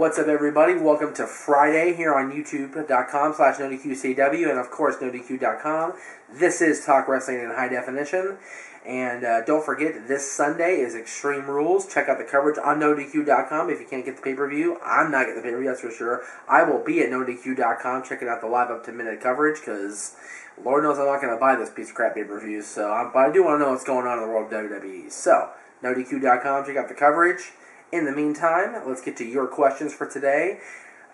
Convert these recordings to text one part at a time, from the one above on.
What's up, everybody? Welcome to Friday here on youtube.com/NoDQCW and, of course, NoDQ.com. This is Talk Wrestling in High Definition. And don't forget, this Sunday is Extreme Rules. Check out the coverage on NoDQ.com if you can't get the pay-per-view. I'm not getting the pay-per-view, that's for sure. I will be at NoDQ.com checking out the live up-to-minute coverage because Lord knows I'm not going to buy this piece of crap pay-per-view. But I do want to know what's going on in the world of WWE. So, NoDQ.com, check out the coverage. In the meantime, let's get to your questions for today.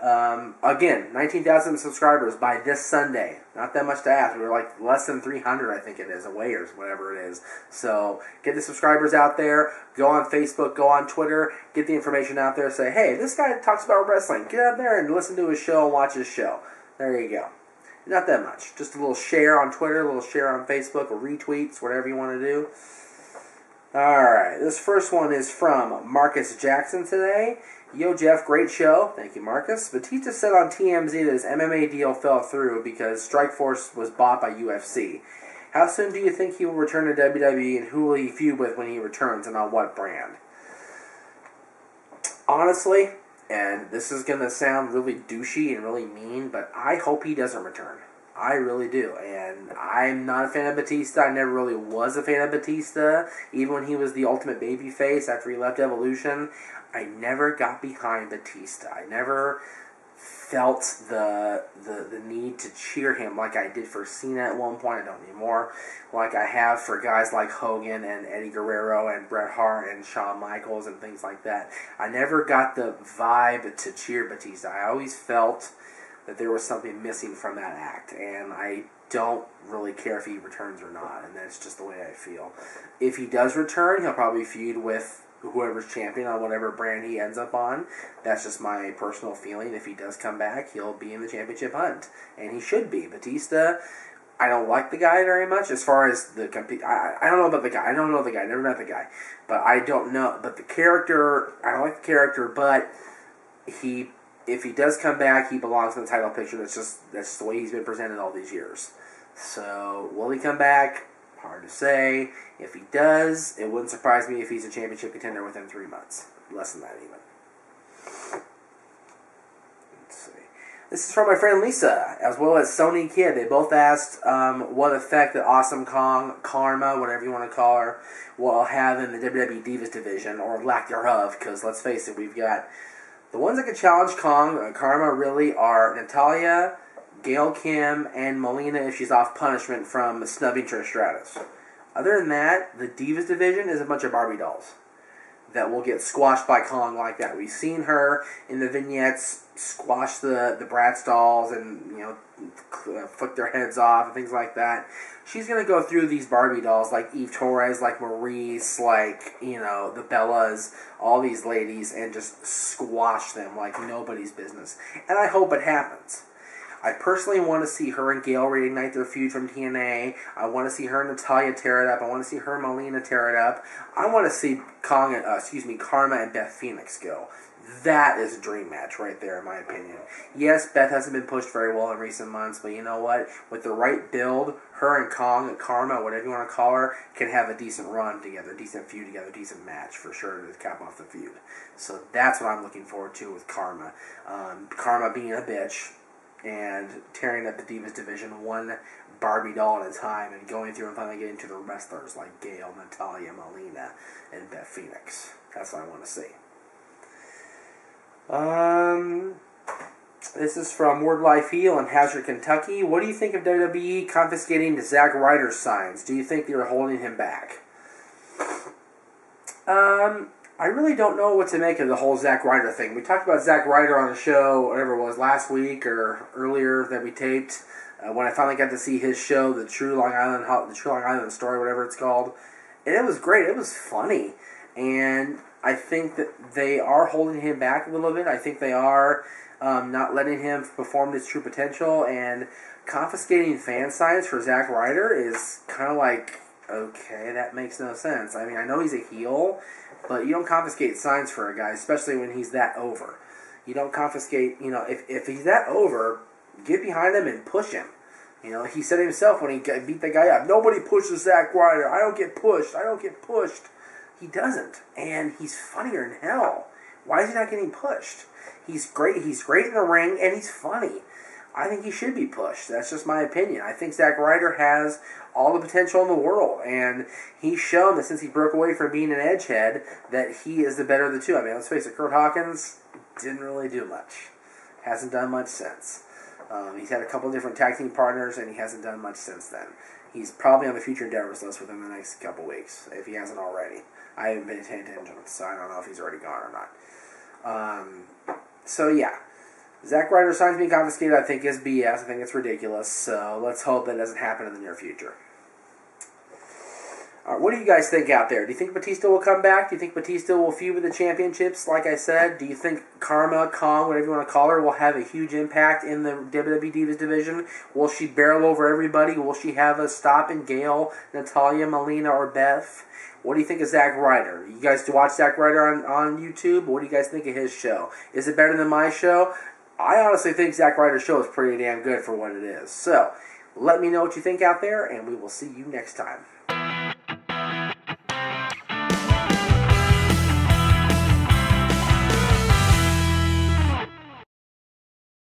Again, 19,000 subscribers by this Sunday. Not that much to ask. We're like less than 300, I think it is, away or whatever it is. So get the subscribers out there. Go on Facebook. Go on Twitter. Get the information out there. Say, hey, this guy talks about wrestling. Get out there and listen to his show and watch his show. There you go. Not that much. Just a little share on Twitter, a little share on Facebook, or retweets, whatever you want to do. Alright, this first one is from Marcus Jackson today. Yo, Jeff, great show. Thank you, Marcus. Batista said on TMZ that his MMA deal fell through because Strikeforce was bought by UFC. How soon do you think he will return to WWE, and who will he feud with when he returns, and on what brand? Honestly, and this is going to sound really douchey and really mean, but I hope he doesn't return. I really do, and I'm not a fan of Batista. I never really was a fan of Batista, even when he was the ultimate babyface after he left Evolution. I never got behind Batista. I never felt the need to cheer him like I did for Cena at one point. I don't anymore. Like I have for guys like Hogan and Eddie Guerrero and Bret Hart and Shawn Michaels and things like that. I never got the vibe to cheer Batista. I always felt that there was something missing from that act, and I don't really care if he returns or not, and that's just the way I feel. If he does return, he'll probably feud with whoever's champion on whatever brand he ends up on. That's just my personal feeling. If he does come back, he'll be in the championship hunt, and he should be. Batista, I don't like the guy very much as far as the I don't know about the guy. I don't know the guy. I never met the guy, but I don't know. But the character, I don't like the character, but if he does come back, he belongs in the title picture. That's just the way he's been presented all these years. So, will he come back? Hard to say. If he does, it wouldn't surprise me if he's a championship contender within 3 months. Less than that, even. Let's see. This is from my friend Lisa, as well as Sony Kid. They both asked what effect that Awesome Kong, Kharma, whatever you want to call her, will have in the WWE Divas division, or lack thereof, because let's face it, we've got the ones that can challenge Kharma really are Natalya, Gail Kim, and Melina if she's off punishment from snubbing Trish Stratus. Other than that, the Divas division is a bunch of Barbie dolls that will get squashed by Kong like that. We've seen her in the vignettes squash the Bratz dolls and, flick their heads off and things like that. She's going to go through these Barbie dolls like Eve Torres, like Maurice, like, the Bellas, all these ladies, and just squash them like nobody's business. And I hope it happens. I personally want to see her and Gail reignite their feud from TNA. I want to see her and Natalya tear it up. I want to see her and Melina tear it up. I want to see Kharma and Beth Phoenix go. That is a dream match right there, in my opinion. Yes, Beth hasn't been pushed very well in recent months, but you know what? With the right build, her and Kharma, whatever you want to call her, can have a decent run together, decent feud together, decent match for sure to cap off the feud. So that's what I'm looking forward to with Kharma. Kharma being a bitch and tearing up the Divas division one Barbie doll at a time and going through and finally getting to the wrestlers like Gail, Natalya, Melina, and Beth Phoenix. That's what I want to see. This is from Word Life Heel in Hazard, Kentucky. What do you think of WWE confiscating the Zack Ryder signs? Do you think they were holding him back? I really don't know what to make of the whole Zack Ryder thing. We talked about Zack Ryder on the show, whatever it was, last week or earlier that we taped. When I finally got to see his show, the True Long Island Story, whatever it's called, and it was great. It was funny, and I think that they are holding him back a little bit. I think they are not letting him perform his true potential, and confiscating fan signs for Zack Ryder is kind of like, okay, that makes no sense. I mean, I know he's a heel, but you don't confiscate signs for a guy, especially when he's that over. You don't confiscate, if he's that over, get behind him and push him. He said himself when he beat the guy up, nobody pushes Zack Ryder. I don't get pushed. He doesn't. And he's funnier than hell. Why is he not getting pushed? He's great. He's great in the ring, and he's funny. I think he should be pushed. That's just my opinion. I think Zack Ryder has all the potential in the world, and he's shown that since he broke away from being an edgehead, that he is the better of the two. I mean, let's face it, Kurt Hawkins didn't really do much. Hasn't done much since. He's had a couple of different tag team partners, and he hasn't done much since then. He's probably on the future endeavors list within the next couple weeks, if he hasn't already. I haven't been paying attention, so I don't know if he's already gone or not. So yeah, Zack Ryder's signs being confiscated, I think, is BS. I think it's ridiculous. So let's hope that doesn't happen in the near future. What do you guys think out there? Do you think Batista will come back? Do you think Batista will feud with the championships, like I said? Do you think Kharma, Kong, whatever you want to call her, will have a huge impact in the WWE Divas division? Will she barrel over everybody? Will she have a stop in Gail, Natalya, Melina, or Beth? What do you think of Zack Ryder? You guys watch Zack Ryder on YouTube? What do you guys think of his show? Is it better than my show? I honestly think Zack Ryder's show is pretty damn good for what it is. So, let me know what you think out there, and we will see you next time.